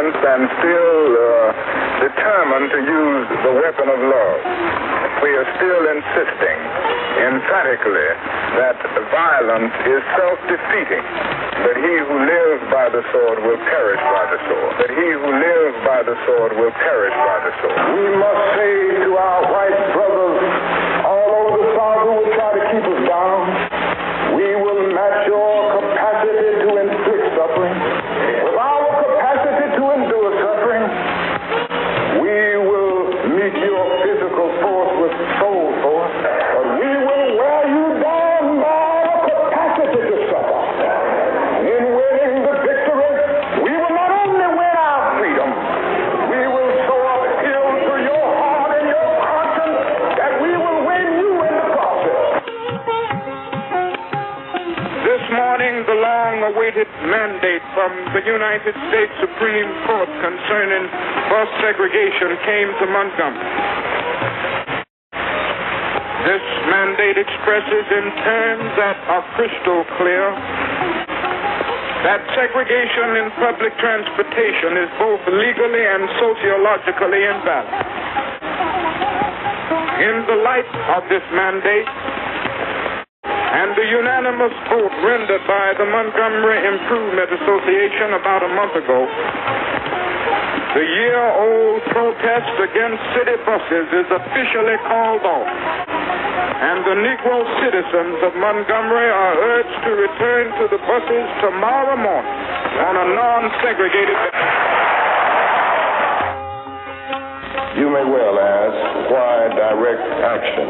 against and still determined to use the weapon of love. We are still insisting emphatically that violence is self-defeating, that he who lives by the sword will perish by the sword, that he who lives by the sword will perish by the sword. We must say to our white brothers all over the South who will try to keep us down, we will match your capacity to inflict suffering with our capacity to endure suffering. We will meet your physical force with soul force, but we will wear you down by our capacity to suffer. In winning the victory, we will not only win our freedom, we will so appeal to your heart and your conscience that we will win you in the process. This morning, the long-awaited mandate from the United States Supreme Court concerning bus segregation came to Montgomery. This mandate expresses in terms that are crystal clear that segregation in public transportation is both legally and sociologically invalid. In the light of this mandate, and the unanimous vote rendered by the Montgomery Improvement Association about a month ago, the year-old protest against city buses is officially called off, and the Negro citizens of Montgomery are urged to return to the buses tomorrow morning on a non-segregated basis. You may well ask, why direct action?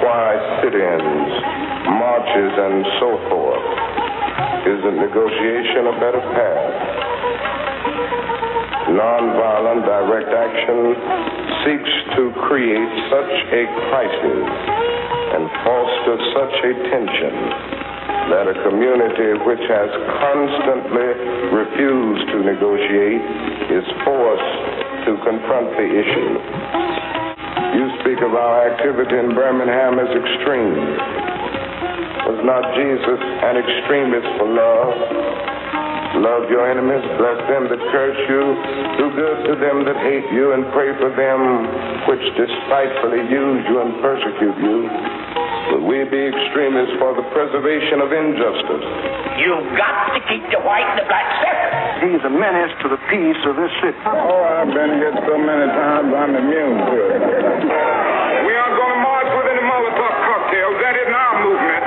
Why sit-ins, marches, and so forth? Isn't negotiation a better path? Nonviolent direct action seeks to create such a crisis and foster such a tension that a community which has constantly refused to negotiate is forced to confront the issue. You speak of our activity in Birmingham as extreme. Was not Jesus an extremist for love? Love your enemies, bless them that curse you, do good to them that hate you, and pray for them which despitefully use you and persecute you. Will we be extremists for the preservation of injustice? You've got to keep the white and the black separate. He's a menace to the peace of this city. Oh, I've been here so many times, I'm immune to it. We aren't going to march with any Molotov cocktails. That isn't our movement.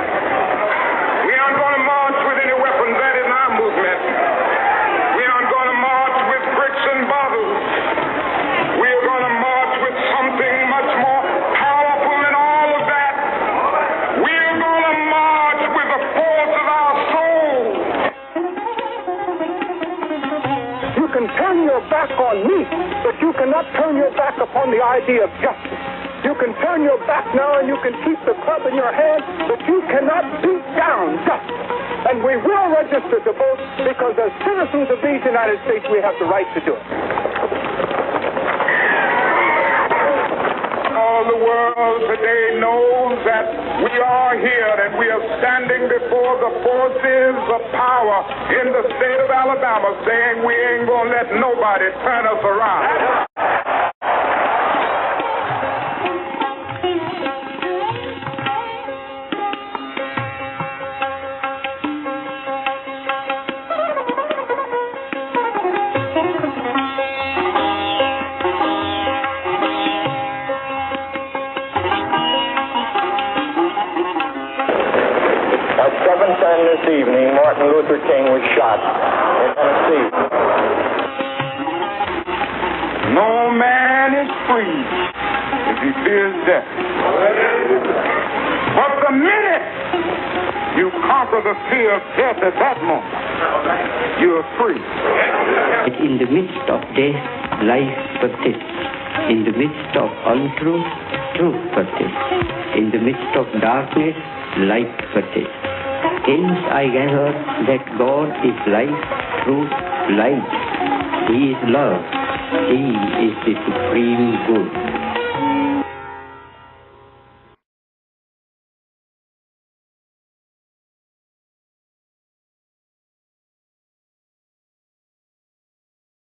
We aren't going to march with any weapons. That isn't our movement. We aren't going to march with bricks and bottles. We are going to march with something much more powerful than all of that. We are going to march with the force of our soul. You can turn your back on me, but you cannot turn your back upon the idea of justice. You can turn your back now and you can keep the club in your hand, but you cannot beat down justice. And we will register to vote because as citizens of these United States, we have the right to do it. All the world today knows that we are here and we are standing before the forces of power in the state of Alabama saying we ain't gonna let nobody turn us around. At 7:10 this evening, Martin Luther King was shot in Tennessee. No man is free if he fears death. But the minute you conquer the fear of death at that moment, you are free. In the midst of death, life persists. In the midst of untruth, truth persists. In the midst of darkness, light persists. Hence I gather that God is life, truth, light. He is love. He is the supreme good.